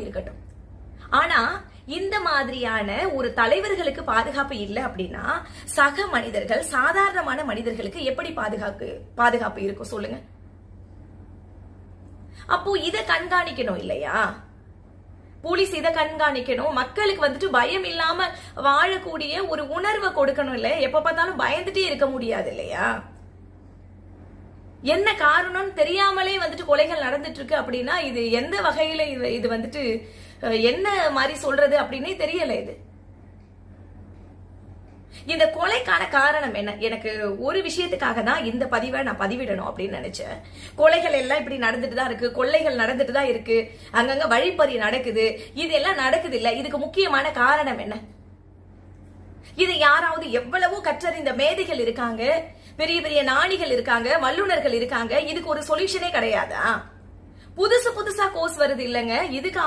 இருக்கட்டும். ஆனா இந்த மாதிரியான ஒரு தலைவர்களுக்கு பாதுகாப்பு இல்லை அப்படின்னா சக மனிதர்கள், சாதாரணமான மனிதர்களுக்கு எப்படி பாதுகாப்பு இருக்கும் சொல்லுங்க? அப்போ இதை கண்காணிக்கணும் இல்லையா? போலீஸ் இதை கண்காணிக்கணும். மக்களுக்கு வந்துட்டு பயம் இல்லாம வாழக்கூடிய ஒரு உணர்வை கொடுக்கணும். இல்ல எப்ப பார்த்தாலும் பயந்துட்டே இருக்க முடியாது இல்லையா? என்ன காரணம் தெரியாமலே வந்துட்டு கொலைகள் நடந்துட்டு இருக்கு அப்படின்னா இது எந்த வகையில இது வந்துட்டு என்ன மாதிரி சொல்றது அப்படின்னே தெரியல. இந்த கொலைக்கான காரணம் என்ன? எனக்கு ஒரு விஷயத்துக்காக தான் இந்த பதிவை நான் பதிவிடணும் அப்படின்னு நினைச்சேன். கொலைகள் எல்லாம் இப்படி நடந்துட்டு தான் இருக்கு, கொள்ளைகள் நடந்துட்டு தான் இருக்கு, அங்கங்க வழிப்பறி நடக்குது, இதெல்லாம் நடக்குது இல்ல. இதுக்கு முக்கியமான காரணம் என்ன? இதை யாராவது, எவ்வளவோ கற்றறிந்த மேதைகள் இருக்காங்க, பெரிய பெரிய ஞானிகள் இருக்காங்க, வல்லுநர்கள் இருக்காங்க, இதுக்கு ஒரு சொல்யூஷனே கிடையாதா? புதுசா கோர்ஸ் வருது இல்லங்க, இதுக்கு